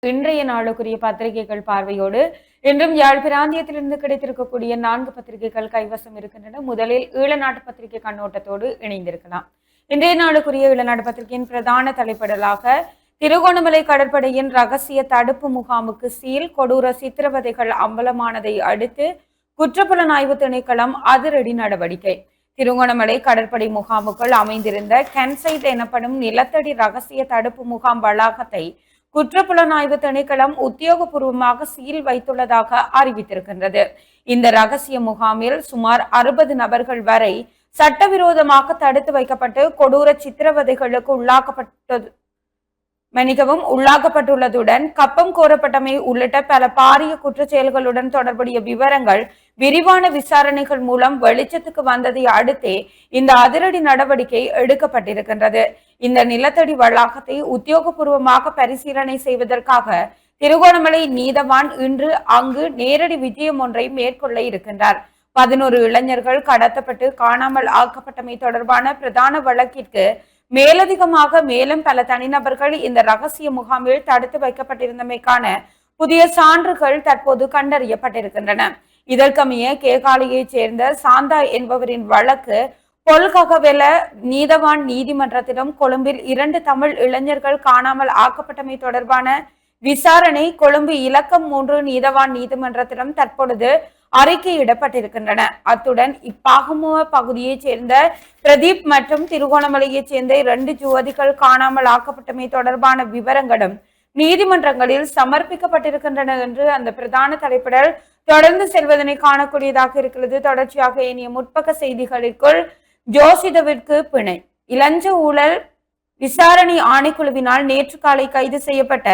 இன்றைய நாளுக்குரிய பத்திரிகைகள் பார்வையோடு இன்றும் யாழ் பிராந்தியத்திலிருந்து கிடைத்திருக்கக்கூடிய 4 பத்திரிகைகள் கைவசம் இருக்கின்றன. முதலில் ஈழநாட்டு பத்திரிகை கண்ணோட்டத்தோடு இணைந்திருக்கலாம். இன்றைய நாளுக்குரிய ஈழநாட்டு பத்திரிகையின் பிரதான தலைப்படலாக திருகோணமலை கடற்படையின் ரகசிய தடுப்பு முகாமுக்கு சீல், கொடூர சித்திரவதைகள் அம்பலமானதை அடுத்து குற்றப்புலனாய்வு திணைக்களம் அதிரடி நடவடிக்கை. திருகோணமலை கடற்படை முகாமுக்குள் அமைந்திருந்த கென்சைட் எனப்படும் நிலத்தடி ரகசிய தடுப்பு முகாம் வளாகத்தை குற்றப்புலனாய்வு திணைக்களம் உத்தியோகபூர்வமாக சீல் வைத்துள்ளதாக அறிவித்திருக்கின்றது. இந்த ரகசிய முகாமில் சுமார் 60 நபர்கள் வரை சட்டவிரோதமாக தடுத்து வைக்கப்பட்டு கொடூர சித்திரவதைகளுக்கு உள்ளாக்கப்பட்டுள்ளதுடன் கப்பம் கோரப்பட்டமை உள்ளிட்ட பல பாரிய குற்றச்செயல்களுடன் தொடர்புடைய விவரங்கள் விரிவான விசாரணைகள் மூலம் வெளிச்சத்துக்கு வந்ததை அடுத்தே இந்த அதிரடி நடவடிக்கை எடுக்கப்பட்டிருக்கின்றது. இந்த நிலத்தடி வளாகத்தை உத்தியோகபூர்வமாக பரிசீலனை செய்வதற்காக திருகோணமலை நீதவான் இன்று அங்கு நேரடி விஜயம் ஒன்றை மேற்கொள்ள இருக்கின்றார். 11 இளைஞர்கள் கடத்தப்பட்டு காணாமல் ஆக்கப்பட்டமை தொடர்பான பிரதான வழக்கிற்கு மேலதிகமாக மேலும் பல தனிநபர்கள் இந்த ரகசிய முகாமில் தடுத்து வைக்கப்பட்டிருந்தமைக்கான புதிய சான்றுகள் தற்போது கண்டறியப்பட்டிருக்கின்றன. இதற்கமைய கேகாலையைச் சேர்ந்த சாந்தா என்பவரின் வழக்கு பொல்ககவெல நீதவான் நீதிமன்றத்திலும் கொழும்பில் 2 தமிழ் இளைஞர்கள் காணாமல் ஆக்கப்பட்டமை தொடர்பான விசாரணை கொழும்பு இலக்கம் 3 நீதவான் நீதிமன்றத்திலும் தற்பொழுது அறிக்கையிடப்பட்டிருக்கின்றன. அத்துடன் இப்பாகமுவ பகுதியைச் சேர்ந்த பிரதீப் மற்றும் திருகோணமலையைச் சேர்ந்த 2 ஜோதிகள் காணாமல் ஆக்கப்பட்டமை தொடர்பான விவரங்களும் நீதிமன்றங்களில் சமர்ப்பிக்கப்பட்டிருக்கின்றன என்று அந்த பிரதான தலைப்பிடல் தொடர்ந்து செல்வதனை காணக்கூடியதாக இருக்கிறது. தொடர்ச்சியாக இனிய முற்பக்க செய்திகளுக்குள் ஜோசிதவிற்கு பிணை. இளஞ்ச ஊழல் விசாரணை ஆணைக்குழுவினால் நேற்று காலை கைது செய்யப்பட்ட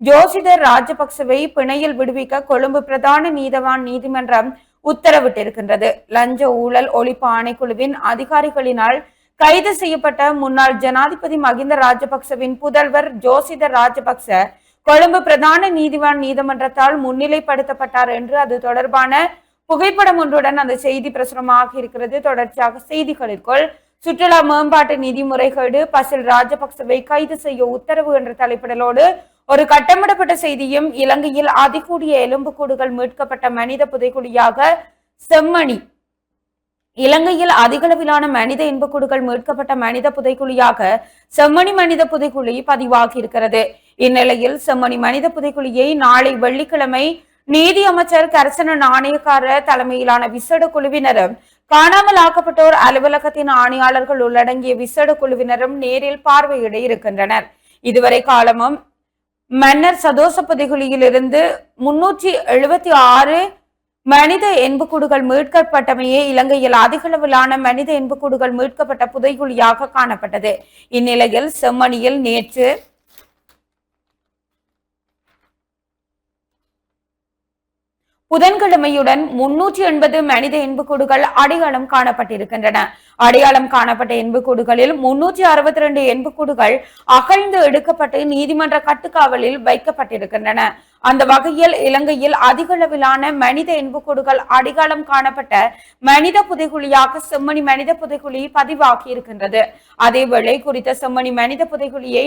ஜோசிதர் ராஜபக்சவை பிணையில் விடுவிக்க கொழும்பு பிரதான நீதவான் நீதிமன்றம் உத்தரவிட்டிருக்கின்றது. லஞ்ச ஊழல் ஒழிப்பு ஆணைக்குழுவின் அதிகாரிகளினால் கைது செய்யப்பட்ட முன்னாள் ஜனாதிபதி மகிந்த ராஜபக்சவின் புதல்வர் ஜோசிதர் ராஜபக்ச கொழும்பு பிரதான நீதிவான் நீதிமன்றத்தால் முன்னிலைப்படுத்தப்பட்டார் என்று அது தொடர்பான புகைப்படம் ஒன்றுடன் அந்த செய்தி பிரசுரமாக இருக்கிறது. தொடர்ச்சியாக செய்திகளுக்குள் சுற்றுலா மேம்பாட்டு நிதி முறைகேடு பசில் ராஜபக்சவை கைது செய்ய உத்தரவு என்ற தலைப்பிடலோடு ஒரு கட்டமிடப்பட்ட செய்தியும் இலங்கையில் அதிகூடிய எலும்புக்கூடுகள் மீட்கப்பட்ட மனித புதைக்குழியாக செம்மணி. இலங்கையில் அதிகளவிலான மனித எலும்புக்கூடுகள் மீட்கப்பட்ட மனித புதைக்குழியாக செம்மணி மனித புதைக்குழி பதிவாகி இருக்கிறது. இந்நிலையில் செம்மணி மனித புதைக்குழியை நாளை வெள்ளிக்கிழமை நீதி அமைச்சர் கர்சன நாணயக்கார தலைமையிலான விசேட குழுவினரும் காணாமல் ஆக்கப்பட்டோர் அலுவலகத்தின் ஆணையாளர்கள் உள்ளடங்கிய விசேட குழுவினரும் நேரில் பார்வையிட இருக்கின்றனர். இதுவரை காலமும் மன்னர் சதோச புதைகுழியில் இருந்து 376 மனித எண்புக்கூடுகள் மீட்கப்பட்டமையே இலங்கையில் அதிகளவிலான மனித எண்புக்கூடுகள் மீட்கப்பட்ட புதைகுழியாக காணப்பட்டது. இந்நிலையில் செம்மணியில் நேற்று புதன்கிழமையுடன் 380 மனித எண்புக்கூடுகள் அடையாளம் காணப்பட்டிருக்கின்றன. அடையாளம் காணப்பட்ட எண்புக்கூடுகளில் 362 எண்புக்கூடுகள் அகழ்ந்து எடுக்கப்பட்டு நீதிமன்ற கட்டுக்காவலில் வைக்கப்பட்டிருக்கின்றன. அந்த வகையில் இலங்கையில் அதிகளவிலான மனித எண்புக்கூடுகள் அடையாளம் காணப்பட்ட மனித புதைகுழியாக செம்மணி மனித புதைகுழி பதிவாகி இருக்கின்றது. அதேவேளை குறித்த செம்மணி மனித புதைகுழியை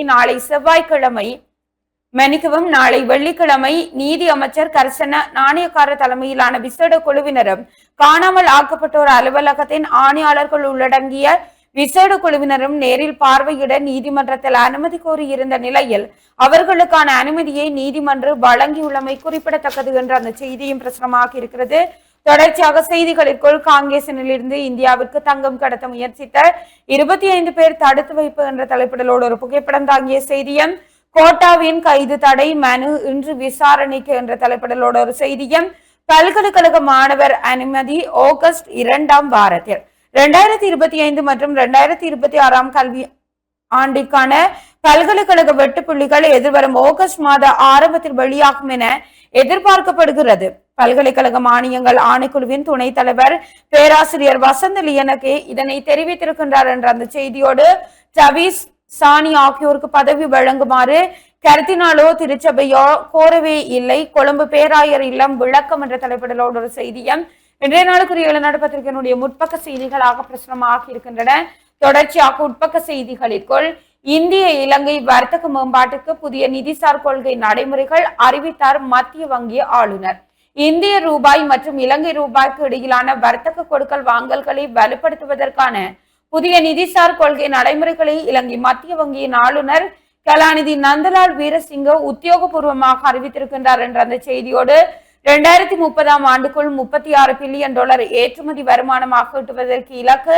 நாளை வெள்ளிக்கிழமை நீதி அமைச்சர் கர்சன நாணயக்கார தலைமையிலான விசேட குழுவினரும் காணாமல் ஆக்கப்பட்டோர் அலுவலகத்தின் ஆணையாளர்கள் உள்ளடங்கிய விசேட குழுவினரும் நேரில் பார்வையிட நீதிமன்றத்தில் அனுமதி கோரியிருந்த நிலையில் அவர்களுக்கான அனுமதியை நீதிமன்றம் வழங்கியுள்ளமை குறிப்பிடத்தக்கது என்று அந்த செய்தியும் பிரசுரமாக இருக்கிறது. தொடர்ச்சியாக செய்திகளுக்குள் காங்கேசனில் இருந்து இந்தியாவிற்கு தங்கம் கடத்த முயற்சித்த 25 பேர் தடுத்து வைப்பு என்ற தலைப்பிடலோடு ஒரு புகைப்படம் தாங்கிய செய்தியும் கோட்டாவின் கைது தடை மனு இன்று விசாரணைக்கு என்ற தலைப்பிடலோட ஒரு செய்தியும் பல்கலைக்கழக மாணவர் அனுமதி ஆகஸ்ட் 2ஆம் வாரத்தில் 2025 மற்றும் 2026 கல்வி ஆண்டிற்கான பல்கலைக்கழக வெட்டுப்புள்ளிகள் எதிர்வரும் ஆகஸ்ட் மாத ஆரம்பத்தில் வெளியாகும் என எதிர்பார்க்கப்படுகிறது. பல்கலைக்கழக மானியங்கள் ஆணைக்குழுவின் துணைத் தலைவர் பேராசிரியர் வசந்த லியனகே இதனை தெரிவித்திருக்கின்றார் என்ற அந்த செய்தியோடு சவீஸ் சாணி ஆகியோருக்கு பதவி வழங்குமாறு கருத்தினாலோ திருச்சபையோ கோரவே இல்லை. கொழும்பு பேராயர் இல்லம் விளக்கம் என்ற தலைப்பிடலோடு ஒரு செய்தியும் இன்றைய நாளுக்குரிய இளநாடு பத்திரிகையினுடைய முற்பக்க செய்திகளாக பிரசுரமாக இருக்கின்றன. தொடர்ச்சியாக உட்பக்க செய்திகளுக்குள் இந்திய இலங்கை வர்த்தக மேம்பாட்டுக்கு புதிய நிதிசார் கொள்கை நடைமுறைகள் அறிவித்தார் மத்திய வங்கி ஆளுநர். இந்திய ரூபாய் மற்றும் இலங்கை ரூபாய்க்கு இடையிலான வர்த்தக கொடுக்கல் வாங்கல்களை வலுப்படுத்துவதற்கான புதிய நிதிசார் கொள்கை நடைமுறைகளை இலங்கை மத்திய வங்கியின் ஆளுநர் கலாநிதி நந்தலால் வீரசிங்க உத்தியோகபூர்வமாக அறிவித்திருக்கின்றார் என்ற அந்த செய்தியோடு 2030 ஆண்டுக்குள் $36 பில்லியன் ஏற்றுமதி வருமானமாக ஈட்டுவதற்கு இலக்கு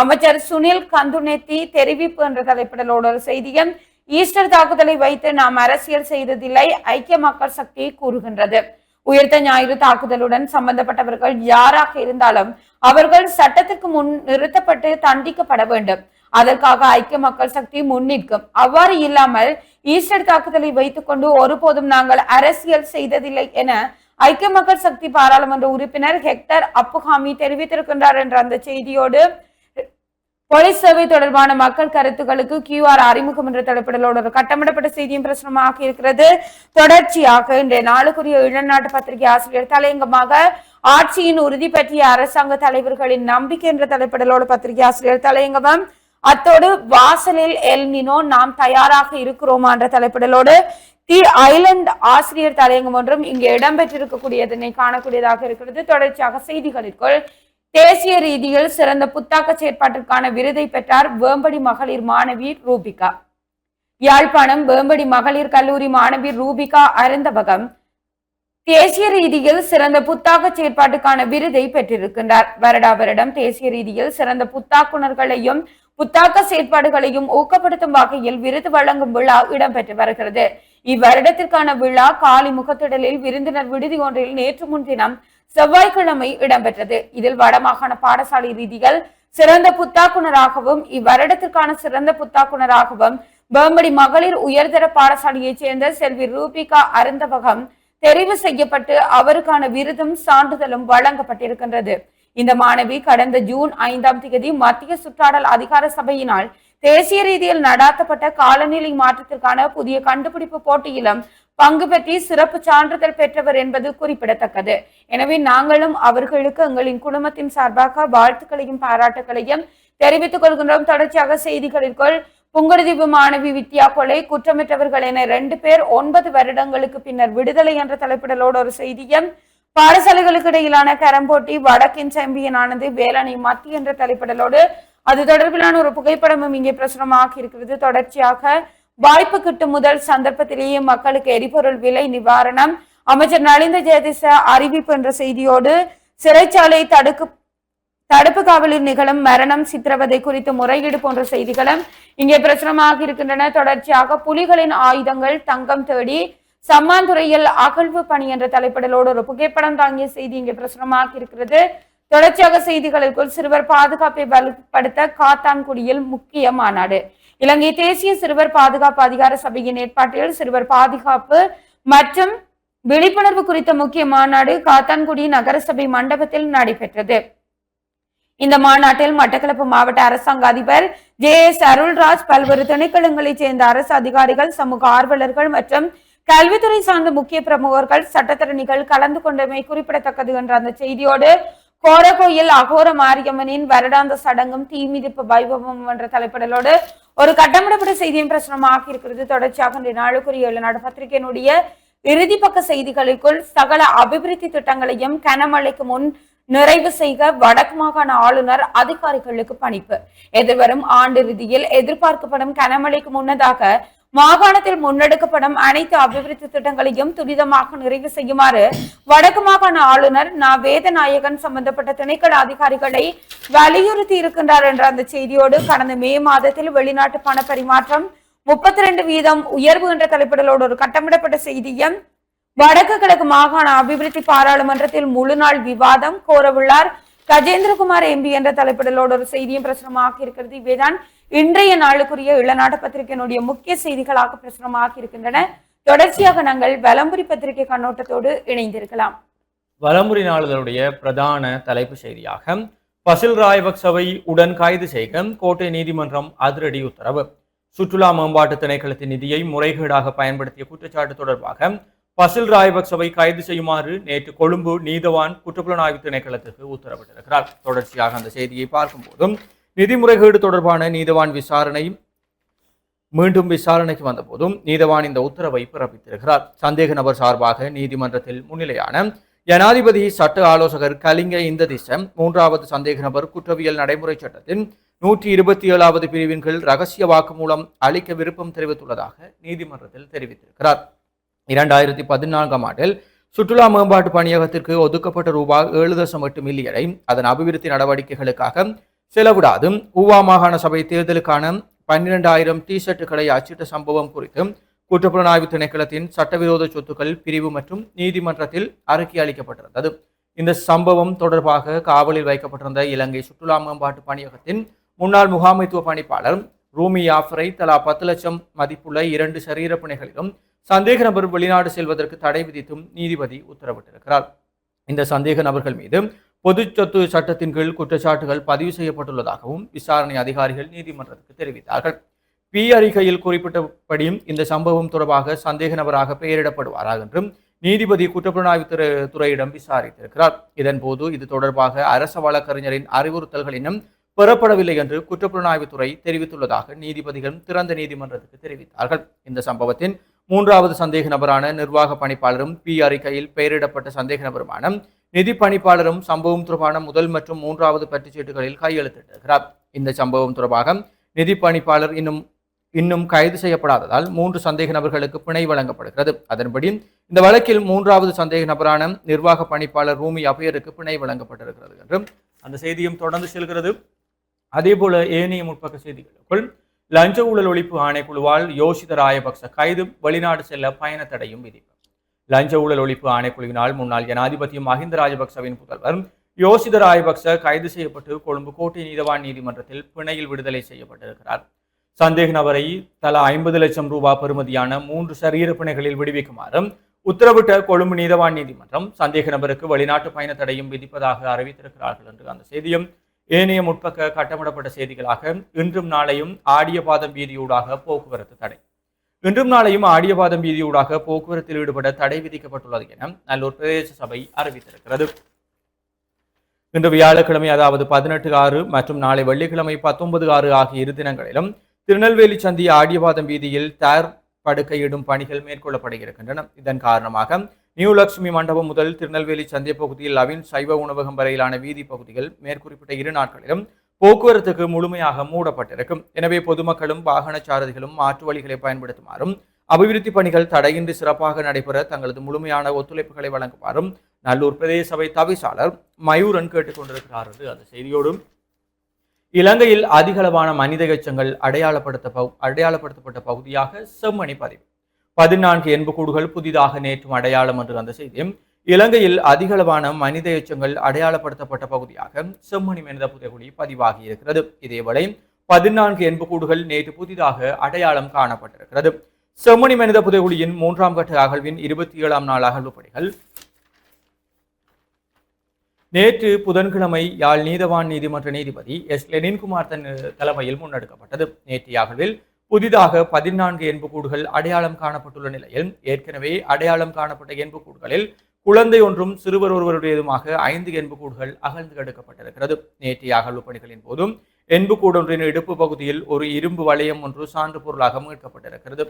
அமைச்சர் சுனில் கந்துனெத்தி தெரிவிப்பு என்ற தலைப்பிடலோடு ஒரு செய்தியும் ஈஸ்டர் தாக்குதலை வைத்து நாம் அரசியல் செய்ததில்லை ஐக்கிய மக்கள் சக்தி கூறுகின்றது. உயிர்த்த ஞாயிறு தாக்குதலுடன் சம்பந்தப்பட்டவர்கள் யாராக இருந்தாலும் அவர்கள் சட்டத்திற்கு முன் நிறுத்தப்பட்டு தண்டிக்கப்பட வேண்டும். அதற்காக ஐக்கிய மக்கள் சக்தி முன்னிற்கும். அவ்வாறு இல்லாமல் ஈஸ்டர் தாக்குதலை வைத்துக் கொண்டு ஒருபோதும் நாங்கள் அரசியல் செய்ததில்லை என ஐக்கிய மக்கள் சக்தி பாராளுமன்ற உறுப்பினர் ஹெக்டர் அப்புகாமி தெரிவித்திருக்கின்றார் என்ற அந்த செய்தியோடு போலீஸ் சேவை தொடர்பான மக்கள் கருத்துக்களுக்கு QR அறிமுகம் என்ற தலைப்பிடலோடு ஒரு கட்டமிடப்பட்ட செய்தியும் பிரசுரமாக இருக்கிறது. தொடர்ச்சியாக இன்றைய நாளுக்குரிய இளநாட்டு பத்திரிகை ஆசிரியர் தலையங்கமாக ஆட்சியின் உறுதி பற்றிய அரசாங்க தலைவர்களின் நம்பிக்கை என்ற தலைப்பிடலோடு பத்திரிகை ஆசிரியர் தலையங்கமும் அத்தோடு வாசலில் எல் நினோ நாம் தயாராக இருக்கிறோமா என்ற தலைப்பிடலோடு தி ஐலண்ட் ஆசிரியர் தலையங்கம் ஒன்றும் இங்கே இடம்பெற்றிருக்கக்கூடியதனை காணக்கூடியதாக இருக்கிறது. தொடர்ச்சியாக செய்திகளுக்குள் தேசிய ரீதியில் சிறந்த புத்தாக்க செயற்பாட்டிற்கான விருதை பெற்றார் வேம்படி மகளிர் மாணவி ரூபிகா. யாழ்ப்பாணம் வேம்படி மகளிர் கல்லூரி மாணவி ரூபிகா அருந்தவகம் தேசிய ரீதியில் சிறந்த புத்தாக்க செயற்பாட்டுக்கான விருதை பெற்றிருக்கின்றார். வருடா வருடம் தேசிய ரீதியில் சிறந்த புத்தாக்குனர்களையும் புத்தாக்க செயற்பாடுகளையும் ஊக்கப்படுத்தும் வகையில் விருது வழங்கும் விழா இடம்பெற்று வருகிறது. இவ்வருடத்திற்கான விழா காலி முகத்திடலில் விருந்தினர் விடுதி ஒன்றில் நேற்று முன்தினம் செவ்வாய்க்கிழமை இடம்பெற்றது. இதில் வடமாகாண பாடசாலை ரீதிகள் சிறந்த புத்தாக்குனராகவும் இவ்வருடத்திற்கான சிறந்த புத்தாக்குனராகவும் வேம்படி மகளிர் உயர்தர பாடசாலையைச் சேர்ந்த செல்வி ரூபிகா அருந்தவகம் தெரிவு செய்யப்பட்டு அவருக்கான விருதும் சான்றிதழும் வழங்கப்பட்டிருக்கின்றது. இந்த மாணவி கடந்த ஜூன் 5ஆம் தேதி மத்திய சுற்றாடல் அதிகார சபையினால் தேசிய ரீதியில் நடாத்தப்பட்ட காலநிலை மாற்றத்திற்கான புதிய கண்டுபிடிப்பு போட்டியிலும் பங்கு பெற்றி சிறப்பு சான்றிதழ் பெற்றவர் என்பது குறிப்பிடத்தக்கது. எனவே நாங்களும் அவர்களுக்கு எங்களின் குடும்பத்தின் சார்பாக வாழ்த்துக்களையும் பாராட்டுகளையும் தெரிவித்துக் கொள்கின்றோம். தொடர்ச்சியாக செய்திகளுக்குள் புங்குடுதீவு மாணவி வித்யா கொலை குற்றமற்றவர்கள் என 2 பேர் 9 வருடங்களுக்கு பின்னர் விடுதலை என்ற தலைப்பிடலோடு ஒரு செய்தியும் பாடசாலைகளுக்கு இடையிலான கரம்போட்டி வடக்கின் சாம்பியனானது வேலனை மத்தி என்ற தலைப்பிடலோடு அது தொடர்பிலான ஒரு புகைப்படமும் இங்கே பிரசுரமாக இருக்கிறது. தொடர்ச்சியாக வாய்ப்பு கிட்டும் முதல் சந்தர்ப்பத்திலேயே மக்களுக்கு எரிபொருள் விலை நிவாரணம் அமைச்சர் நலிந்த ஜெயதிச அறிவிப்பு என்ற செய்தியோடு சிறைச்சாலை தடுப்பு காவலில் நிகழும் மரணம் சித்திரவதை குறித்து முறையீடு போன்ற செய்திகளும் இங்கே பிரசுரமாக இருக்கின்றன. தொடர்ச்சியாக புலிகளின் ஆயுதங்கள் தங்கம் தேடி சம்மாந்துறையில் அகழ்வு பணி என்ற தலைப்பிடலோடு ஒரு புகைப்படம் தாங்கிய செய்தி இங்கே பிரசுரமாக இருக்கிறது. தொடர்ச்சியாக செய்திகளுக்குள் சிறுவர் பாதுகாப்பை வலுப்படுத்த காத்தான்குடியில் முக்கிய மாநாடு. இலங்கை தேசிய சிறுவர் பாதுகாப்பு அதிகார சபையின் ஏற்பாட்டில் சிறுவர் பாதுகாப்பு மற்றும் விழிப்புணர்வு குறித்த முக்கிய மாநாடு காத்தான்குடி நகரசபை மண்டபத்தில் நடைபெற்றது. இந்த மாநாட்டில் மட்டக்களப்பு மாவட்ட அரசாங்க அதிபர் JS அருள்ராஜ் பல்வேறு திணைக்களங்களைச் சேர்ந்த அரசு அதிகாரிகள் சமூக ஆர்வலர்கள் மற்றும் கல்வித்துறை சார்ந்த முக்கிய பிரமுகர்கள் சட்டத்தரணிகள் கலந்து கொண்டமை குறிப்பிடத்தக்கது என்ற அந்த செய்தியோடு கோரகோயில் அகோர மாரியம்மனின் வருடாந்த சடங்கும் தீமிதிப்பு வைபவம் என்ற தலைப்பிடலோடு ஒரு கட்டமிடப்பட்ட செய்தியும் பிரசுரமாக இருக்கிறது. தொடர்ச்சியாக இன்றைய நாளுக்குரிய இளநாடு பத்திரிகையினுடைய இறுதி பக்க செய்திகளுக்குள் சகல அபிவிருத்தி திட்டங்களையும் கனமழைக்கு முன் நிறைவு செய்க வடக்கு மாகாண ஆளுநர் அதிகாரிகளுக்கு பணிப்பு. எதிர்வரும் ஆண்டு இறுதியில் எதிர்பார்க்கப்படும் கனமழைக்கு முன்னதாக மாகாணத்தில் முன்னெடுக்கப்படும் அனைத்து அபிவிருத்தி திட்டங்களையும் துரிதமாக நிறைவு செய்யுமாறு வடக்கு மாகாண ஆளுநர் வேதநாயகன் சம்பந்தப்பட்ட திணைக்கள அதிகாரிகளை வலியுறுத்தி இருக்கின்றார் என்ற அந்த செய்தியோடு கடந்த மே மாதத்தில் வெளிநாட்டு பண பரிமாற்றம் 32% உயர்வு என்ற தலைப்பிடலோடு ஒரு கட்டமிடப்பட்ட செய்தியும் வடக்கு கிழக்கு மாகாண அபிவிருத்தி பாராளுமன்றத்தில் முழு நாள் விவாதம் கோரவுள்ளார் கஜேந்திரகுமார் MP என்ற தலைப்பிடலோடு ஒரு செய்தியும் பிரசுரமாக இருக்கிறது. இவைதான் இன்றைய நாளுக்குரிய இளநாட்டு பத்திரிகையினுடைய முக்கிய செய்திகளாக பிரசுரமாக இருக்கின்றன. தொடர்ச்சியாக நாங்கள் வலம்புரி பத்திரிகை கண்ணோட்டத்தோடு இணைந்திருக்கலாம். வலம்புரி நாளிதழுடைய பிரதான தலைப்பு செய்தியாக பசில் ராயபக்சவை உடன் கைது செய்க கோட்டை நீதிமன்றம் அதிரடி உத்தரவு. சுற்றுலா மேம்பாட்டு திணைக்களத்தின் நிதியை முறைகேடாக பயன்படுத்திய குற்றச்சாட்டு தொடர்பாக பசில் ராயபக்சவை கைது செய்யுமாறு நேற்று கொழும்பு நீதவான் குற்றப்புலனாய்வு திணைக்களத்துக்கு உத்தரவிட்டிருக்கிறார். தொடர்ச்சியாக அந்த செய்தியை பார்க்கும்போதும் நிதி முறைகேடு தொடர்பான நீதவான் விசாரணை மீண்டும் விசாரணைக்கு வந்தபோதும் நீதவான் இந்த உத்தரவை பிறப்பித்திருக்கிறார். சந்தேக நபர் சார்பாக நீதிமன்றத்தில் முன்னிலையான ஜனாதிபதி சட்ட ஆலோசகர் கலிங்க இந்த திசம் 3வது சந்தேக நபர் குற்றவியல் நடைமுறை சட்டத்தின் 127வது பிரிவின் கீழ் ரகசிய வாக்குமூலம் அளிக்க விருப்பம் தெரிவித்துள்ளதாக நீதிமன்றத்தில் தெரிவித்திருக்கிறார். 2014ஆம் ஆண்டில் சுற்றுலா மேம்பாட்டு பணியகத்திற்கு ஒதுக்கப்பட்ட ரூபாய் 7.8 மில்லியனை அதன் அபிவிருத்தி நடவடிக்கைகளுக்காக செலவிடாது ஊவா மாகாண சபை தேர்தலுக்கான 12,000 டி-ஷர்ட்டுகளை அச்சிட்ட சம்பவம் குறித்து குற்றப்புலனாய்வு திணைக்களத்தின் சட்டவிரோத சொத்துக்கள் பிரிவு மற்றும் நீதிமன்றத்தில் அறிக்கை அளிக்கப்பட்டிருந்தது. இந்த சம்பவம் தொடர்பாக காவலில் வைக்கப்பட்டிருந்த இலங்கை சுற்றுலா மேம்பாட்டு பணியகத்தின் முன்னாள் முகாமைத்துவ பணிப்பாளர் ரூமி யாஃபரை தலா 10 லட்சம் மதிப்புள்ள 2 சரீர பிணைகளிலும் சந்தேக நபர் வெளிநாடு செல்வதற்கு தடை விதித்தும் நீதிபதி உத்தரவிட்டிருக்கிறார். இந்த சந்தேக நபர்கள் மீது பொது சொத்து சட்டத்தின் கீழ் குற்றச்சாட்டுகள் பதிவு செய்யப்பட்டுள்ளதாகவும் விசாரணை அதிகாரிகள் நீதிமன்றத்துக்கு தெரிவித்தார்கள். பி அறிக்கையில் குறிப்பிட்டபடியும் இந்த சம்பவம் தொடர்பாக சந்தேக நபராக பெயரிடப்படுவாரா என்றும் நீதிபதி குற்றப்புலனாய்வு துறையிடம் விசாரித்திருக்கிறார். இதன்போது இது தொடர்பாக அரச வழக்கறிஞரின் அறிவுறுத்தல்களினும் பெறப்படவில்லை என்று குற்றப்புலனாய்வுத்துறை தெரிவித்துள்ளதாக நீதிபதிகள் திறந்த நீதிமன்றத்துக்கு தெரிவித்தார்கள். இந்த சம்பவத்தின் 3வது சந்தேக நபரான நிர்வாக பணிப்பாளரும் பி அறிக்கையில் பெயரிடப்பட்ட சந்தேக நபருமான நிதி பணிப்பாளரும் சம்பவம் தொடர்பான முதல் மற்றும் 3வது பற்றுச்சீட்டுகளில் கையெழுத்திட்டிருக்கிறார். இந்த சம்பவம் தொடர்பாக நிதி பணிப்பாளர் இன்னும் கைது செய்யப்படாததால் 3 சந்தேக நபர்களுக்கு பிணை வழங்கப்படுகிறது. அதன்படி இந்த வழக்கில் 3வது சந்தேக நபரான நிர்வாக பணிப்பாளர் ரூமி அபயருக்கு பிணை வழங்கப்பட்டிருக்கிறது என்றும் அந்த செய்தியும் தொடர்ந்து செல்கிறது. அதேபோல ஏனைய முற்பக்க செய்திகளுக்குள் லஞ்ச ஊழல் ஒழிப்பு ஆணைக்குழுவால் யோஷித ராயபக்ச கைது, வெளிநாடு செல்ல பயண தடையும் விதிப்பு. லஞ்ச ஊழல் ஒழிப்பு ஆணைக்குழுவினால் முன்னாள் ஜனாதிபதி மஹிந்த ராஜபக்சவின் புதல்வர் யோஷித ராயபக்ச கைது செய்யப்பட்டு கொழும்பு கோட்டை நீதவான் நீதிமன்றத்தில் பிணையில் விடுதலை செய்யப்பட்டிருக்கிறார். சந்தேக நபரை தலா 50 லட்சம் ரூபாய் பெறுமதியான 3 சரீர பிணைகளில் விடுவிக்குமாறு உத்தரவிட்ட கொழும்பு நீதவான் நீதிமன்றம் சந்தேக நபருக்கு வெளிநாட்டு பயண தடையும் விதிப்பதாக அறிவித்திருக்கிறார்கள் என்று அந்த செய்தியும் ஏனைய முற்பக்க கட்டமிடப்பட்ட செய்திகளாக இன்றும் நாளையும் ஆடியபாதம் வீதியூடாக போக்குவரத்து தடை. இன்றும் நாளையும் ஆடியபாதம் வீதியூடாக போக்குவரத்தில் ஈடுபட தடை விதிக்கப்பட்டுள்ளது என நல்லூர் பிரதேச சபை அறிவித்திருக்கிறது. இன்று வியாழக்கிழமை அதாவது 18/6 மற்றும் நாளை வெள்ளிக்கிழமை 19/6 ஆகிய 2 தினங்களிலும் திருநெல்வேலி சந்தி ஆடியபாதம் வீதியில் தார் படுக்கையிடும் பணிகள் மேற்கொள்ளப்பட இருக்கின்றன. இதன் காரணமாக நியூ லக்ஷ்மி மண்டபம் முதல் திருநெல்வேலி சந்தை பகுதியில் லவின் சைவ உணவகம் வரையிலான வீதி பகுதிகள் மேற்குறிப்பிட்ட 2 நாட்களிலும் போக்குவரத்துக்கு முழுமையாக மூடப்பட்டிருக்கும். எனவே பொதுமக்களும் வாகன சாரதிகளும் மாற்று வழிகளை பயன்படுத்துமாறும் அபிவிருத்தி பணிகள் தடையின்றி சிறப்பாக நடைபெற தங்களது முழுமையான ஒத்துழைப்புகளை வழங்குமாறும் நல்லூர் பிரதேச சபை தவிசாளர் மயூரன் கேட்டுக்கொண்டிருக்கிறார் என்று அந்த செய்தியோடும் இலங்கையில் அதிகளவான மனித எச்சங்கள் அடையாளப்படுத்தப்பட்ட பகுதியாக செம்மணி பதிவு 14 எண்புக்கூடுகள் புதிதாக நேற்றும் அடையாளம் என்று அந்த செய்தியும் இலங்கையில் அதிகளவான மனித எச்சங்கள் அடையாளப்படுத்தப்பட்ட பகுதியாக செம்மணி மனித புதைகுழி பதிவாகி இருக்கிறது. இதேவேளை 14 எண்புக்கூடுகள் நேற்று புதிதாக அடையாளம் காணப்பட்டிருக்கிறது. செம்மணி மனித புதைகுழியின் 3ஆம் கட்ட அகழ்வின் 27ஆம் நாள் அகழ்வு பணிகள் நேற்று புதன்கிழமை யாழ் நீதவான் நீதிமன்ற நீதிபதி எஸ் லெனின்குமார் தலைமையில் முன்னெடுக்கப்பட்டது. நேற்றைய அகழ்வில் புதிதாக 14 எண்புக்கூடுகள் அடையாளம் காணப்பட்டுள்ள நிலையில் ஏற்கனவே அடையாளம் காணப்பட்ட எண்புக்கூடுகளில் குழந்தை ஒன்றும் சிறுவர் ஒருவருடையதுமாக 5 எண்புக்கூடுகள் அகழ்ந்து எடுக்கப்பட்டிருக்கிறது. நேற்றைய அகழ்வு பணிகளின் போதும் எண்புக்கூடொன்றின் இடுப்பு பகுதியில் ஒரு இரும்பு வளையம் ஒன்று சான்று பொருளாக மீட்கப்பட்டிருக்கிறது.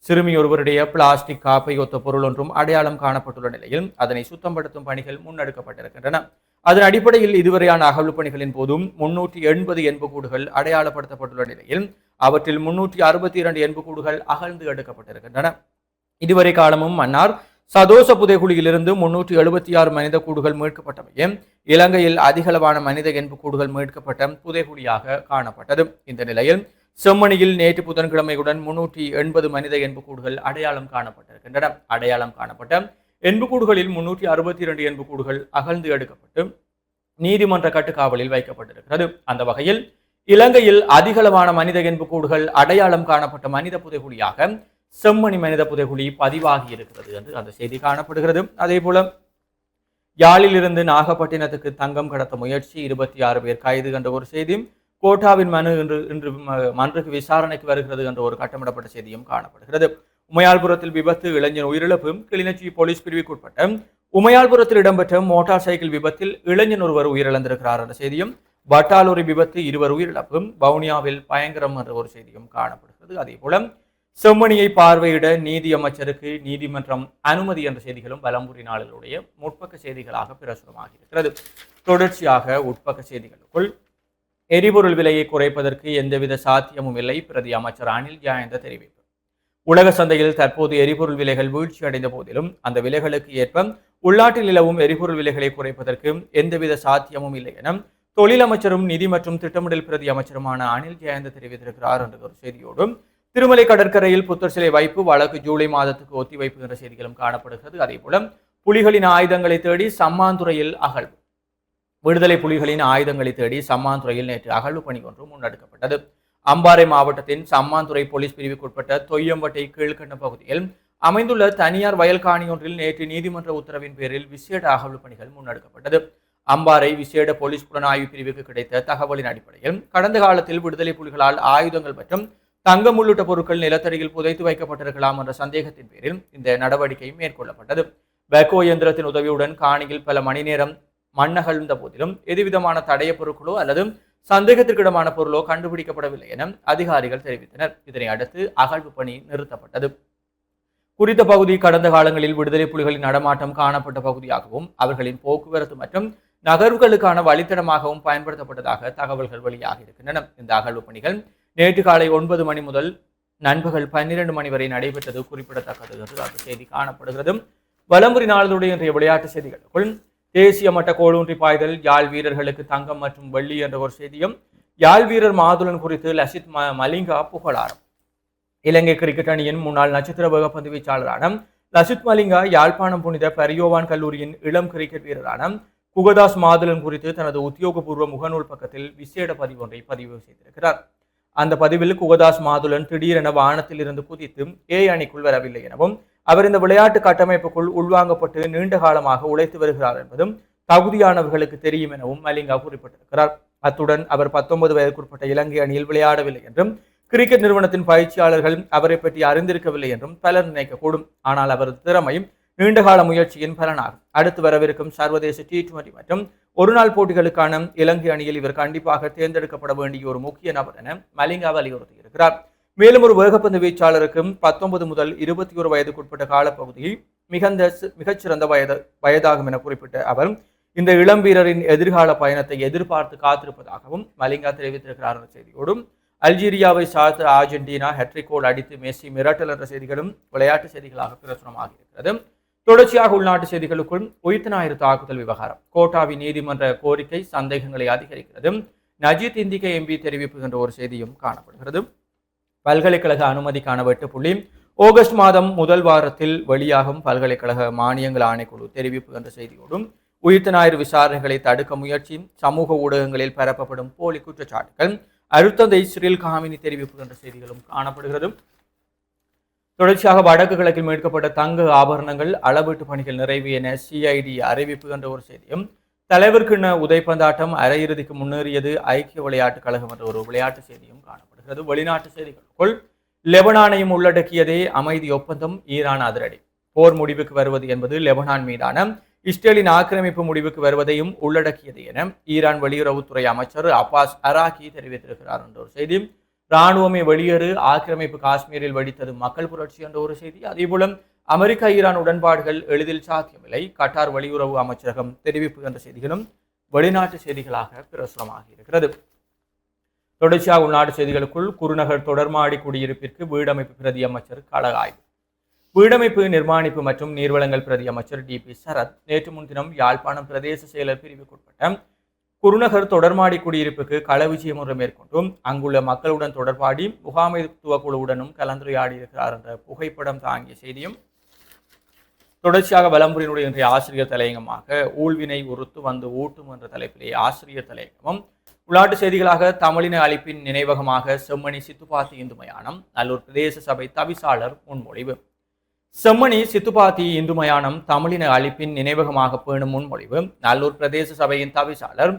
சிறுமி ஒருவருடைய பிளாஸ்டிக் காப்பை ஒத்த பொருள் ஒன்றும் அடையாளம் காணப்பட்டுள்ள நிலையில் அதனை சுத்தப்படுத்தும் பணிகள் முன்னெடுக்கப்பட்டிருக்கின்றன. அதன் அடிப்படையில் இதுவரையான அகழ்வு பணிகளின் போதும் 380 எண்புக்கூடுகள் அடையாளப்படுத்தப்பட்டுள்ள நிலையில் அவற்றில் 362 எண்புக்கூடுகள் அகழ்ந்து எடுக்கப்பட்டிருக்கின்றன. இதுவரை காலமும் மன்னார் சதோச புதைகுழியிலிருந்து 376 மனித கூடுகள் மீட்கப்பட்டமையே இலங்கையில் அதிகளவான மனித எண்புக்கூடுகள் மீட்கப்பட்ட புதைகுழியாக காணப்பட்டது. இந்த நிலையில் செம்மணியில் நேற்று புதன்கிழமையுடன் 380 மனித எண்புக்கூடுகள் அடையாளம் காணப்பட்டிருக்கின்றன. அடையாளம் காணப்பட்ட எண்புக்கூடுகளில் 362 எண்புக்கூடுகள் அகழ்ந்து எடுக்கப்பட்டு நீதிமன்ற கட்டுக்காவலில் வைக்கப்பட்டிருக்கிறது. அந்த வகையில் இலங்கையில் அதிகளவான மனித எண்புக்கூடுகள் அடையாளம் காணப்பட்ட மனித புதைகுழியாக செம்மணி மனித புதைகுழி பதிவாகி இருக்கிறது என்று அந்த செய்தி காணப்படுகிறது. அதே போல யாழிலிருந்து நாகப்பட்டினத்துக்கு தங்கம் கடத்த முயற்சி 26 பேர் கைது என்ற ஒரு செய்தியும் கோட்டாவின் மனு இன்று மன்றுக்கு விசாரணைக்கு வருகிறது என்ற ஒரு கட்டமிடப்பட்ட செய்தியும் காணப்படுகிறது. உமையாள்புரத்தில் விபத்து, இளைஞன் உயிரிழப்பு. கிளிநொச்சி போலீஸ் பிரிவுக்குட்பட்ட உமையாள்புரத்தில் இடம்பெற்ற மோட்டார் சைக்கிள் விபத்தில் இளைஞன் ஒருவர் உயிரிழந்திருக்கிறார் என்ற செய்தியும், வட்டாலூரி விபத்து, 2 உயிரிழப்பு. வவுனியாவில் பயங்கரம் என்ற ஒரு செய்தியும் காணப்படுகிறது. அதே போல செம்மணியை பார்வையிட நீதி அமைச்சருக்கு நீதிமன்றம் அனுமதி என்ற செய்திகளும் வலம்புரி நாளிலுடைய முற்பக்க செய்திகளாக பிரசுரமாகி இருக்கிறது. தொடர்ச்சியாக உட்பக்க செய்திகளுக்குள் எரிபொருள் விலையை குறைப்பதற்கு எந்தவித சாத்தியமும் இல்லை, பிரதி அமைச்சர் அனில் ஜெயந்த தெரிவிப்பு. உலக சந்தையில் தற்போது எரிபொருள் விலைகள் வீழ்ச்சி அடைந்த போதிலும் அந்த விலைகளுக்கு ஏற்ப உள்நாட்டில் நிலவும் எரிபொருள் விலைகளை குறைப்பதற்கு எந்தவித சாத்தியமும் இல்லை என தொழில் அமைச்சரும் நிதி மற்றும் திட்டமிடல் பிரதி அமைச்சருமான அனில் ஜெயந்த தெரிவித்திருக்கிறார் என்ற ஒரு செய்தியோடும், திருமலை கடற்கரையில் புத்தர் சிலை வைப்பு வழக்கு ஜூலை மாதத்துக்கு ஒத்திவைப்பு என்ற செய்திகளும் காணப்படுகிறது. அதே போல புலிகளின் ஆயுதங்களை தேடி சம்மாந்துறையில் அகழ்வு. விடுதலை புலிகளின் ஆயுதங்களை தேடி சம்மாந்துறையில் நேற்று அகழ்வு பணி ஒன்று முன்னெடுக்கப்பட்டது. அம்பாறை மாவட்டத்தின் சம்மாந்துறை போலீஸ் பிரிவுக்குட்பட்ட தொய்யம்பட்டை கீழ்கண்ட பகுதியில் அமைந்துள்ள தனியார் வயல் காணி ஒன்றில் நேற்று நீதிமன்ற உத்தரவின் பேரில் விசேட அகழ்வு பணிகள் முன்னெடுக்கப்பட்டது. அம்பாறை விசேட போலீஸ் புலனாய்வு பிரிவுக்கு கிடைத்த தகவலின் அடிப்படையில் கடந்த காலத்தில் விடுதலை புலிகளால் ஆயுதங்கள் மற்றும் தங்கம் உள்ளிட்ட பொருட்கள் நிலத்தடியில் புதைத்து வைக்கப்பட்டிருக்கலாம் என்ற சந்தேகத்தின் பேரில் இந்த நடவடிக்கை மேற்கொள்ளப்பட்டது. பெக்கோ இயந்திரத்தின் உதவியுடன் காணியில் பல மணி நேரம் மண்ணகழ்ந்த போதிலும் எதுவிதமான தடைய பொருட்களோ அல்லது சந்தேகத்திற்கிடமான பொருளோ கண்டுபிடிக்கப்படவில்லை என அதிகாரிகள் தெரிவித்தனர். இதனை அடுத்து அகழ்வு பணி நிறுத்தப்பட்டது. குறித்த பகுதி கடந்த காலங்களில் விடுதலை புலிகளின் நடமாட்டம் காணப்பட்ட பகுதியாகவும் அவர்களின் போக்குவரத்து மற்றும் நகர்வுகளுக்கான வழித்தடமாகவும் பயன்படுத்தப்பட்டதாக தகவல்கள் வெளியாகி இருக்கின்றன. இந்த அகழ்வு பணிகள் நேற்று காலை 9 மணி முதல் நண்பகல் 12 மணி வரை நடைபெற்றது குறிப்பிடத்தக்கது என்று அந்த செய்தி காணப்படுகிறது. வலம்புரி நாளினுடைய இன்றைய விளையாட்டு செய்திகளுக்குள் தேசிய மட்ட கோலூன்றி பாய்தல், யாழ் வீரர்களுக்கு தங்கம் மற்றும் வெள்ளி என்ற ஒரு செய்தியும், யாழ் வீரர் மாதுளன் குறித்து லசித் மலிங்கா புகழாரம். இலங்கை கிரிக்கெட் அணியின் முன்னாள் நட்சத்திர வேகப்பந்து வீச்சாளரான லசித் மலிங்கா யாழ்ப்பாணம் புனித பரியோவான் கல்லூரியின் இளம் கிரிக்கெட் வீரரான குகதாஸ் மாதுளன் குறித்து தனது உத்தியோகபூர்வ முகநூல் பக்கத்தில் விசேட பதிவு ஒன்றை பதிவு செய்திருக்கிறார். அந்த பதிவில் குகதாஸ் மாதுளன் திடீரென வானத்தில் இருந்து குதித்து அணிக்குள் வரவில்லை எனவும் அவர் இந்த விளையாட்டு கட்டமைப்புக்குள் உள்வாங்கப்பட்டு நீண்ட காலமாக உழைத்து வருகிறார் என்பதும் தகுதியானவர்களுக்கு தெரியும் எனவும் மலிங்கா குறிப்பிட்டிருக்கிறார். அத்துடன் அவர் 19 வயதுக்குட்பட்ட இலங்கை அணியில் விளையாடவில்லை என்றும் கிரிக்கெட் நிறுவனத்தின் பயிற்சியாளர்கள் அவரை பற்றி அறிந்திருக்கவில்லை என்றும் பலர் நினைக்கக்கூடும். ஆனால் அவரது திறமையும் நீண்டகால முயற்சியின் பலனாகும். அடுத்து வரவிருக்கும் சர்வதேச T20 மற்றும் ஒருநாள் போட்டிகளுக்கான இலங்கை அணியில் இவர் கண்டிப்பாக தேர்ந்தெடுக்கப்பட வேண்டிய ஒரு முக்கிய நபர் என மலிங்கா வலியுறுத்தியிருக்கிறார். மேலும் ஒரு வேகப்பந்து வீச்சாளருக்கும் 19 முதல் 21 வயதுக்குட்பட்ட காலப்பகுதியில் மிகச்சிறந்த வயதாகும் என குறிப்பிட்ட அவர் இந்த இளம் வீரரின் எதிர்கால பயணத்தை எதிர்பார்த்து காத்திருப்பதாகவும் மலிங்கா தெரிவித்திருக்கிறார் என்ற செய்தியோடும், அல்ஜீரியாவை சார்ந்த அர்ஜென்டினா ஹெட்ரிக் கோல் அடித்து மெஸ்ஸி மிரட்டல் என்ற செய்திகளும் விளையாட்டு செய்திகளாக பிரசுரமாக இருக்கிறது. தொடர்ச்சியாக உள்நாட்டு செய்திகளுக்குள் உயிர்த்த ஞாயிறு தாக்குதல் விவகாரம், கோட்டாவின் நீதிமன்ற கோரிக்கை சந்தேகங்களை அதிகரிக்கிறது. நஜீத் இந்திகா எம்பி தெரிவிப்பு என்ற ஒரு செய்தியும் காணப்படுகிறது. பல்கலைக்கழக அனுமதிக்கான வெட்டுப்புள்ளி ஆகஸ்ட் மாதம் முதல் வாரத்தில் வெளியாகும் பல்கலைக்கழக மானியங்கள் ஆணைக்குழு தெரிவிப்பு என்ற செய்தியோடும், உயிர்த்த ஞாயிறு விசாரணைகளை தடுக்க முயற்சி, சமூக ஊடகங்களில் பரப்பப்படும் போலி குற்றச்சாட்டுகள், அருத்தந்தை சிறில் காமினி தெரிவிப்பு என்ற செய்திகளும் காணப்படுகிறது. தொடர்ச்சியாக வடக்கு கிழக்கில் மீட்கப்பட்ட தங்க ஆபரணங்கள் அளவீட்டு பணிகள் நிறைவு என CID அறிவிப்பு என்ற ஒரு செய்தியும், தலைவர்கிண உதைப்பந்தாட்டம் அரையிறுதிக்கு முன்னேறியது ஐக்கிய விளையாட்டுக் கழகம் என்ற ஒரு விளையாட்டு செய்தியும் காணப்படுகிறது. வெளிநாட்டு செய்திகளுக்குள் லெபனானையும் உள்ளடக்கியதே அமைதி ஒப்பந்தம், ஈரான் அதிரடி. போர் முடிவுக்கு வருவது என்பது லெபனான் மீதான இஸ்ரேலின் ஆக்கிரமிப்பு முடிவுக்கு வருவதையும் உள்ளடக்கியது என ஈரான் வெளியுறவுத்துறை அமைச்சர் அப்பாஸ் அராக்கி தெரிவித்திருக்கிறார் என்ற ஒரு செய்தி. இராணுவமே வெளியேறு, ஆக்கிரமிப்பு காஷ்மீரில் வெடித்தது மக்கள் புரட்சி என்ற ஒரு செய்தி. அதேபோல அமெரிக்கா ஈரான் உடன்பாடுகள் எளிதில் சாத்தியமில்லை, கட்டார் வெளியுறவு அமைச்சரகம் தெரிவிப்பு என்ற செய்திகளும் வெளிநாட்டு செய்திகளாக பிரசுரமாகி இருக்கிறது. தொடர்ச்சியாக உள்நாட்டு செய்திகளுக்குள் குருநகர் தொடர்மாடி குடியிருப்பிற்கு வீடமைப்பு பிரதி அமைச்சர் கள ஆய்வு. வீடமைப்பு, நிர்மாணிப்பு மற்றும் நீர்வளங்கள் பிரதி அமைச்சர் DP சரத் நேற்று முன்தினம் யாழ்ப்பாணம் பிரதேச செயலர் பிரிவுக்குட்பட்ட குருநகர் தொடர்மாடி குடியிருப்புக்கு கள விஜயம் ஒன்று மேற்கொண்டும் அங்குள்ள மக்களுடன் தொடர்பாடி முகாமைத்துவ குழுவுடனும் கலந்துரையாடி இருக்கிறார் என்ற புகைப்படம் தாங்கிய செய்தியும். தொடர்ச்சியாக வலம்புரியினுடைய இன்றைய ஆசிரியர் தலையங்கமாக ஊழ்வினை உறுத்து வந்து ஊட்டும் என்ற தலைப்பிலே ஆசிரியர் தலையங்கமும், உள்நாட்டு செய்திகளாக தமிழின அழிப்பின் நினைவகமாக செம்மணி சித்துப்பாத்தி இந்து மயானம், நல்லூர் பிரதேச சபை தவிசாளர் முன்மொழிவு. செம்மணி சித்துப்பாத்தி இந்து மயானம் தமிழின அழிப்பின் நினைவகமாக பேணும் முன்மொழிவு நல்லூர் பிரதேச சபையின் தவிசாளர்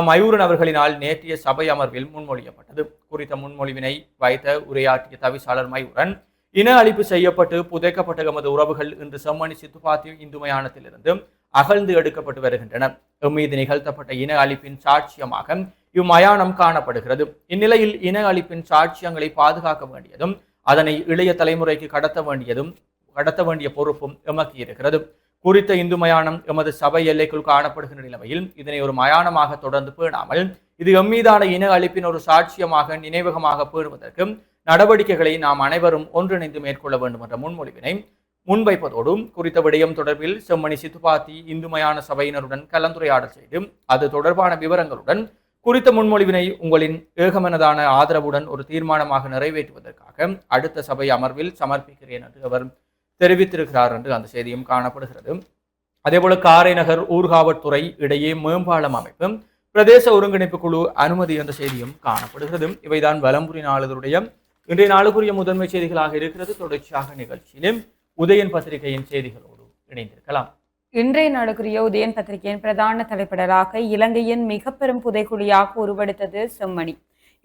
மயூரன் அவர்களினால் நேற்றைய சபை அமர்வில் முன்மொழியப்பட்டது. குறித்த முன்மொழிவினை வைத்த உரையாற்றிய தவிசாளர் மயூரன், இன அழிப்பு செய்யப்பட்டு புதைக்கப்பட்ட எமது உறவுகள் இன்று செம்மணி சித்துப்பாத்தி இந்து மயானத்திலிருந்து அகழ்ந்து எடுக்கப்பட்டு வருகின்றன. எம்மீது நிகழ்த்தப்பட்ட இன அழிப்பின் சாட்சியமாக இம்மயானம் காணப்படுகிறது. இந்நிலையில் இன அழிப்பின் சாட்சியங்களை பாதுகாக்க வேண்டியதும் அதனை இளைய தலைமுறைக்கு கடத்த வேண்டிய பொறுப்பும் எமக்கு இருக்கிறது. குறித்த இந்து மயானம் எமது சபை எல்லைக்குள் காணப்படுகின்ற நிலைமையில் இதனை ஒரு மயானமாக தொடர்ந்து பேணாமல் இது எம்மீதான இன அழிப்பின் ஒரு சாட்சியமாக நினைவகமாக பேணுவதற்கு நடவடிக்கைகளை நாம் அனைவரும் ஒன்றிணைந்து மேற்கொள்ள வேண்டும் என்ற முன்மொழிவினை முன்வைப்பதோடு குறித்த விடயம் தொடர்பில் செம்மணி சித்துப்பாத்தி இந்து மயான சபையினருடன் கலந்துரையாடல் செய்து அது தொடர்பான விவரங்களுடன் குறித்த முன்மொழிவினை உங்களின் ஏகமனதான ஆதரவுடன் ஒரு தீர்மானமாக நிறைவேற்றுவதற்காக அடுத்த சபை அமர்வில் சமர்ப்பிக்கிறேன் என்று அவர் தெரிவித்திருக்கிறார் என்று அந்த செய்தியும் காணப்படுகிறது. அதேபோல காரைநகர் ஊர்காவற்துறை இடையே மேம்பாலம் அமைப்பு பிரதேச ஒருங்கிணைப்பு குழு அனுமதி என்ற செய்தியும் காணப்படுகிறது. இவைதான் வலம்புரி நாளிதழுடைய இன்றைய நாளுக்குரிய முதன்மை செய்திகளாக இருக்கிறது. தொடர்ச்சியாக நிகழ்ச்சியிலும் உதயன் பத்திரிகையின் செய்திகளோடு இணைந்திருக்கலாம். இன்றைய நாளுக்குரிய உதயன் பத்திரிகையின் பிரதான தலைப்படலாக இலங்கையின் மிக பெரும் புதைக்குழியாக உருவெடுத்தது செம்மணி.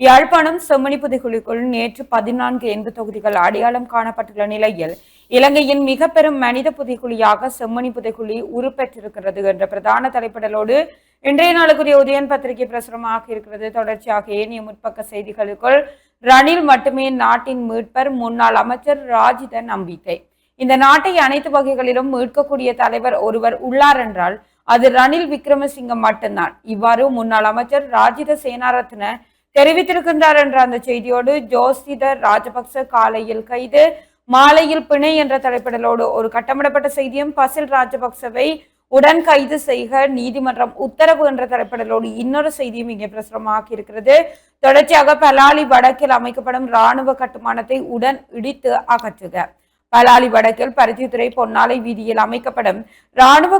யாழ்ப்பாணம் செம்மணி புதைக்குழிக்குள் நேற்று 14 எண்பு தொகுதிகள் அடையாளம் காணப்பட்டுள்ள நிலையில் இலங்கையின் மிக பெரும் மனித புதைக்குழியாக செம்மணி புதைக்குழி உருப்பெற்றிருக்கிறது என்ற பிரதான தலைப்படலோடு இன்றைய நாளுக்குரிய உதயன் பத்திரிகை பிரசுரமாக இருக்கிறது. தொடர்ச்சியாக ஏனைய முற்பக்க செய்திகளுக்குள் ரணில் மட்டுமே நாட்டின் மீட்பர், முன்னாள் அமைச்சர் ராஜித நம்பிக்கை. இந்த நாட்டை அனைத்து வகைகளிலும் மீட்கக்கூடிய தலைவர் ஒருவர் உள்ளார் என்றால் அது ரணில் விக்ரமசிங்க மட்டும்தான். இவ்வாறு முன்னாள் அமைச்சர் ராஜித சேனாரத்ன தெரிவித்திருக்கின்றார் என்ற அந்த செய்தியோடு ஜோசித ராஜபக்ச காலையில் கைது, மாலையில் பிணை என்ற தலைப்பிடலோடு ஒரு கட்டமிடப்பட்ட செய்தியும் பசில் ராஜபக்சவை உடன் கைது செய்க நீதிமன்றம் உத்தரவு என்ற தலைப்பிடலோடு இன்னொரு செய்தியும் இங்கே பிரசுரமாக இருக்கிறது. தொடர்ச்சியாக பலாலி வடக்கில் அமைக்கப்படும் இராணுவ கட்டுமானத்தை உடன் இடித்து அகற்றுக. பலாலி வடக்கில் பருத்தித்துறை பொன்னாலை வீதியில் அமைக்கப்படும் இராணுவ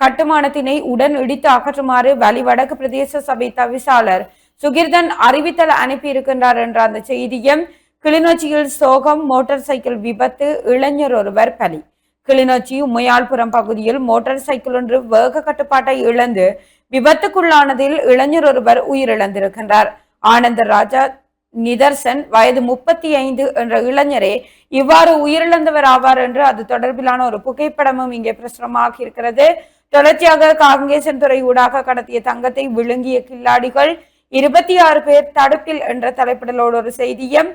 கட்டுமானத்தினை உடன் இடித்து அகற்றுமாறு வலி வடக்கு பிரதேச சபை தவிசாளர் சுகிர்தன் அறிவித்தல் அனுப்பியிருக்கின்றார் என்ற அந்த செய்தியும் கிளிநொச்சியில் சோகம், மோட்டார் சைக்கிள் விபத்து, இளைஞர் ஒருவர் பலி. கிளிநொச்சி உமையாள்புரம் பகுதியில் மோட்டார் சைக்கிள் ஒன்று வேக கட்டுப்பாட்டை இழந்து விபத்துக்குள்ளானதில் இளைஞர் ஒருவர் உயிரிழந்திருக்கின்றார். ஆனந்த ராஜா நிதர்சன் வயது 35 என்ற இளைஞரே இவ்வாறு உயிரிழந்தவர் ஆவார் என்று அது தொடர்பிலான ஒரு புகைப்படமும் இங்கே பிரசுரமாக இருக்கிறது. தொடர்ச்சியாக காங்கேசன் துறை ஊடாக கடத்திய தங்கத்தை விழுங்கிய கில்லாடிகள் 26 பேர் தடுப்பில் என்ற தலைப்பிடலோடு ஒரு செய்தியும்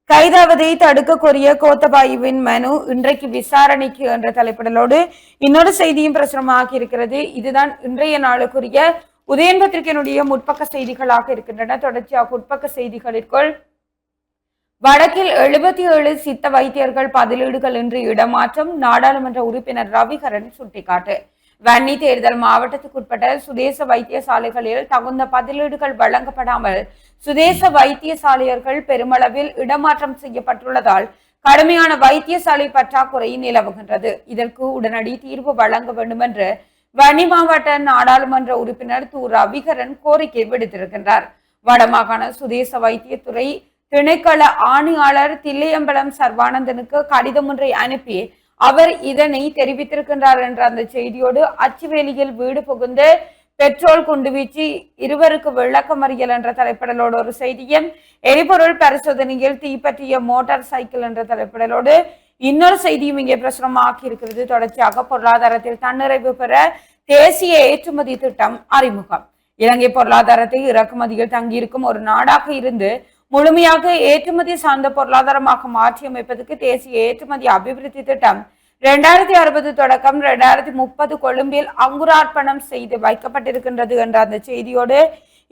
கைதாவதை தடுக்க கோரிய கோத்தபாயுவின் மனு இன்றைக்கு விசாரணைக்கு என்ற தலைப்பிடலோடு இன்னொரு செய்தியும் பிரசுரமாக இருக்கிறது. இதுதான் இன்றைய நாளுக்குரிய உதயன் பத்திரிகையினுடைய முற்பக்க செய்திகளாக இருக்கின்றன. தொடர்ச்சியாக உட்பக்க செய்திகளுக்குள் வடக்கில் 77 சித்த வைத்தியர்கள் பதிலீடுகள் இன்றி இடமாற்றம், நாடாளுமன்ற உறுப்பினர் ரவிகரன் சுட்டிக்காட்டு. வன்னி தேர்தல் மாவட்டத்துக்குட்பட்ட சுதேச வைத்தியசாலைகளில் தகுந்த பதிலீடுகள் வழங்கப்படாமல் சுதேச வைத்தியசாலையர்கள் பெருமளவில் இடமாற்றம் செய்யப்பட்டுள்ளதால் கடுமையான வைத்தியசாலை பற்றாக்குறை நிலவுகின்றது. இதற்கு உடனடி தீர்வு வழங்க வேண்டும் என்று வன்னி மாவட்ட நாடாளுமன்ற உறுப்பினர் து ரவிகரன் கோரிக்கை விடுத்திருக்கின்றார். வடமாகாண சுதேச வைத்தியத்துறை திணைக்கள ஆணையாளர் தில்லையம்பலம் சர்வானந்தனுக்கு கடிதம் ஒன்றை அனுப்பி அவர் இதனை தெரிவித்திருக்கின்றார் என்ற அந்த செய்தியோடு அச்சுவேலியில் வீடு புகுந்து பெட்ரோல் குண்டுவீச்சு, இருவருக்கு விளக்கமறியல் என்ற தலைப்பிடலோடு ஒரு செய்தியும், எரிபொருள் பரிசோதனையில் தீப்பற்றிய மோட்டார் சைக்கிள் என்ற தலைப்பிடலோடு இன்னொரு செய்தியும் இங்கே பிரசுரமாக்கி இருக்கிறது. தொடர்ச்சியாக பொருளாதாரத்தில் தன்னிறைவு பெற தேசிய ஏற்றுமதி திட்டம் அறிமுகம். இலங்கை பொருளாதாரத்தை இறக்குமதியில் தங்கியிருக்கும் ஒரு நாடாக இருந்து முழுமையாக ஏற்றுமதி சார்ந்த பொருளாதாரமாக மாற்றியமைப்பதற்கு தேசிய ஏற்றுமதி அபிவிருத்தி திட்டம் 2060 தொடக்கம் 2030 கொழும்பில் அங்குரார்ப்பணம் செய்து வைக்கப்பட்டிருக்கின்றது என்ற அந்த செய்தியோடு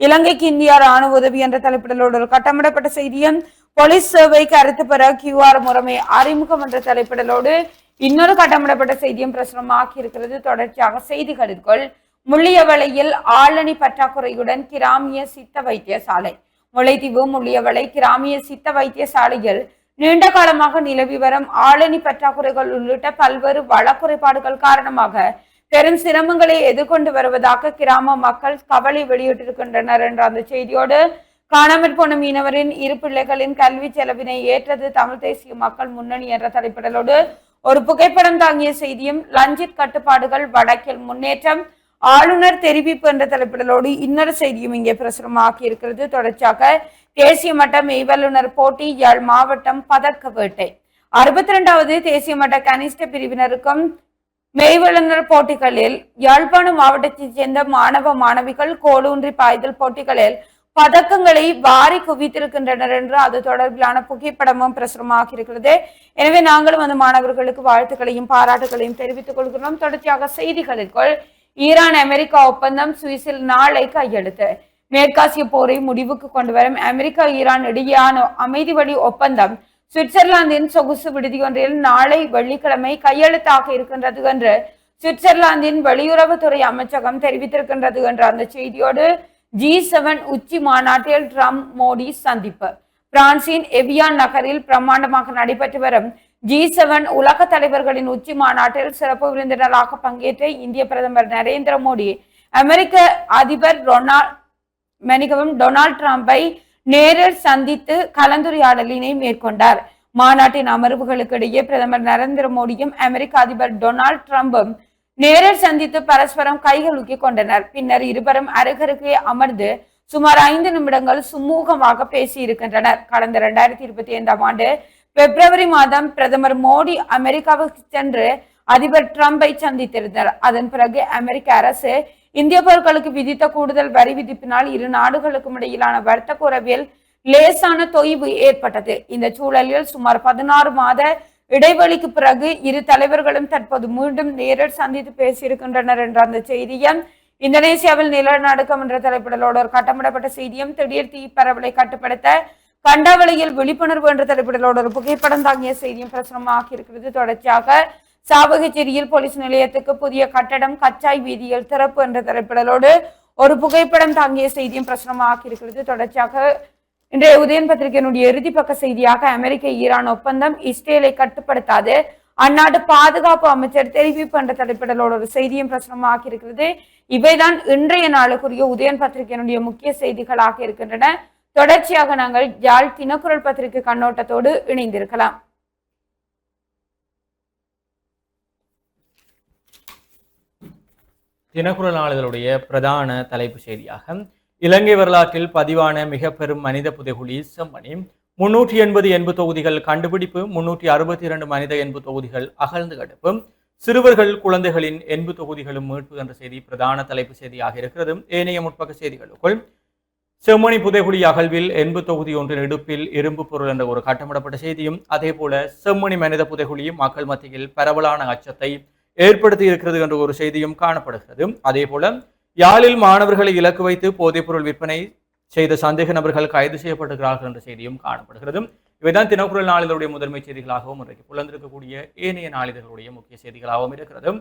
இலங்கைக்கு இந்தியா ராணுவ உதவி என்ற தலைப்பிடலோடு ஒரு கட்டமிடப்பட்ட செய்தியும் போலீஸ் சேவை கருத்து பெற QR முறைமை அறிமுகம் என்ற தலைப்பிடலோடு இன்னொரு கட்டமிடப்பட்ட செய்தியும் பிரசுரமாக்கி இருக்கிறது. தொடர்ச்சியாக செய்திகளுக்குள் முள்ளியவளையில் ஆளணி பற்றாக்குறையுடன் கிராமிய சித்த வைத்தியசாலை. முல்லைத்தீவு முள்ளியவளை கிராமிய சித்த வைத்தியசாலையில் நீண்ட காலமாக நிலவி வரும் ஆளணி பற்றாக்குறைகள் உள்ளிட்ட பல்வேறு வளக்குறைபாடுகள் காரணமாக பெரும் சிரமங்களை எதிர்கொண்டு வருவதாக கிராம மக்கள் கவலை வெளியிட்டிருக்கின்றனர் என்ற அந்த செய்தியோடு காணாமற் போன மீனவரின் 2 பிள்ளைகளின் கல்வி செலவினை ஏற்றது தமிழ் தேசிய மக்கள் முன்னணி என்ற தலைப்பிடலோடு ஒரு புகைப்படம் தாங்கிய செய்தியும், லஞ்சித் கட்டுப்பாடுகள் வடக்கில் முன்னேற்றம், ஆளுநர் தெரிவிப்பு என்ற தலைப்பிடலோடு இன்னொரு செய்தியும் இங்கே பிரசுரமாக்கி இருக்கிறது. தொடர்ச்சியாக தேசிய மட்ட மெய்வல்லுநர் போட்டி யாழ் மாவட்டம் பதக்க வேட்டை. 62வது தேசிய மட்ட கனிஷ்ட பிரிவினருக்கும் மெய்வல்லுநர் போட்டிகளில் யாழ்ப்பாணம் மாவட்டத்தைச் சேர்ந்த மாணவ மாணவிகள் கோலூன்றி பாய்தல் போட்டிகளில் பதக்கங்களை வாரி குவித்திருக்கின்றனர் என்று அது தொடர்பிலான புகைப்படமும் பிரசுரமாக இருக்கிறது. எனவே நாங்களும் அந்த மாணவர்களுக்கு வாழ்த்துக்களையும் பாராட்டுகளையும் தெரிவித்துக் கொள்கிறோம். தொடர்ச்சியாக செய்திகளுக்குள் ஈரான் அமெரிக்கா ஒப்பந்தம் சுவிஸில் நாளை கையெழுத்து. மேற்காசிய போரை முடிவுக்கு கொண்டு வரும் அமெரிக்கா ஈரான் இடையேயான அமைதி வழி ஒப்பந்தம் சுவிட்சர்லாந்தின் சொகுசு விடுதியொன்றில் நாளை வெள்ளிக்கிழமை கையெழுத்தாக இருக்கின்றது என்று சுவிட்சர்லாந்தின் வெளியுறவுத்துறை அமைச்சகம் தெரிவித்திருக்கின்றது என்ற அந்த செய்தியோடு G7 உச்சி மாநாட்டில் ட்ரம்ப் மோடி சந்திப்பு. பிரான்சின் எவியான் நகரில் பிரம்மாண்டமாக நடைபெற்று வரும் G7 உலக தலைவர்களின் உச்சி மாநாட்டில் சிறப்பு விருந்தினராக பங்கேற்ற இந்திய பிரதமர் நரேந்திர மோடி அமெரிக்க அதிபர் டொனால்ட் ட்ரம்பை நேரில் சந்தித்து கலந்துரையாடலினை மேற்கொண்டார். மாநாட்டின் அமர்வுகளுக்கு இடையே பிரதமர் நரேந்திர மோடியும் அமெரிக்க அதிபர் டொனால்ட் ட்ரம்பும் நேரில் சந்தித்து பரஸ்பரம் கைகளுக்கி கொண்டனர். பின்னர் இருவரும் அருகருகே அமர்ந்து சுமார் 5 நிமிடங்கள் சுமூகமாக பேசியிருக்கின்றனர். கடந்த 2025ஆம் ஆண்டு பிப்ரவரி மாதம் பிரதமர் மோடி அமெரிக்காவுக்கு சென்று அதிபர் ட்ரம்பை சந்தித்திருந்தார். அதன் பிறகு அமெரிக்க அரசு இந்திய பொருட்களுக்கு விதித்த கூடுதல் வரி விதிப்பினால் இரு நாடுகளுக்கும் இடையிலான வர்த்தக உறவில் லேசான தொய்வு ஏற்பட்டது. இந்த சூழலில் சுமார் 16 மாத இடைவெளிக்கு பிறகு இரு தலைவர்களும் தற்போது மீண்டும் நேரில் சந்தித்து பேசியிருக்கின்றனர் என்ற அந்த செய்தியும் இந்தோனேசியாவில் நிலநடுக்கம் என்ற தலைப்பிடலோடு ஒரு கட்டமிடப்பட்ட செய்தியும் திடீர் தீ பரவலை கட்டுப்படுத்த கண்டாவளியில் விழிப்புணர்வு என்ற தலைப்பிடலோடு ஒரு புகைப்படம் தாங்கிய செய்தியும் பிரசுரமாக இருக்கிறது. தொடர்ச்சியாக சாவகச்சேரியில் போலீஸ் நிலையத்துக்கு புதிய கட்டடம் கச்சாய் வீதியில் திறப்பு என்ற தலைப்பிடலோடு ஒரு புகைப்படம் தாங்கிய செய்தியும் பிரசுரமாக இருக்கிறது. தொடர்ச்சியாக இன்றைய உதயன் பத்திரிகையினுடைய இறுதி பக்க செய்தியாக அமெரிக்க ஈரான் ஒப்பந்தம் இஸ்ரேலை கட்டுப்படுத்தாது அந்நாட்டு பாதுகாப்பு அமைச்சர் தெரிவிப்பு என்ற தலைப்பிடலோடு ஒரு செய்தியும் பிரசுரமாக இருக்கிறது. இவைதான் இன்றைய நாளுக்குரிய உதயன் பத்திரிகையினுடைய முக்கிய செய்திகளாக இருக்கின்றன. தொடர்ச்சியாக நாங்கள் யாழ் தினக்குரல் பத்திரிகை கண்ணோட்டத்தோடு இணைந்திருக்கலாம். தினக்குரல் நாளிதழுடைய பிரதான தலைப்பு செய்தியாக இலங்கை வரலாற்றில் பதிவான மிக பெரும் மனித புதைகுழி செம்மணி. 380 எண்பு தொகுதிகள் கண்டுபிடிப்பு, 362 மனித எண்பு தொகுதிகள் அகழ்ந்து கடுப்பு, சிறுவர்கள் குழந்தைகளின் எண்பு தொகுதிகளும் மீட்பு என்ற செய்தி பிரதான தலைப்பு செய்தியாக இருக்கிறது. ஏனைய முற்பக்க செய்திகளுக்குள் செம்மணி புதைகுழி அகழ்வில் எண்பு தொகுதி ஒன்றின் இடுப்பில் இரும்பு பொருள் என்ற ஒரு கட்டமிடப்பட்ட செய்தியும், அதே போல செம்மணி மனித புதைகுழி மக்கள் மத்தியில் பரவலான அச்சத்தை ஏற்படுத்தி இருக்கிறது என்ற ஒரு செய்தியும் காணப்படுகிறது. அதே போல யாழில் மாணவர்களை இலக்கு வைத்து போதைப்பொருள் விற்பனை செய்த சந்தேக நபர்கள் கைது செய்யப்பட்டிருக்கிறார்கள் என்ற செய்தியும் காணப்படுகிறது. இவைதான் தினக்குரல் நாளிதழுடைய முதன்மை செய்திகளாகவும் இன்றைக்கு புலந்திருக்கக்கூடிய ஏனைய நாளிதழ்களுடைய முக்கிய செய்திகளாகவும் இருக்கிறது.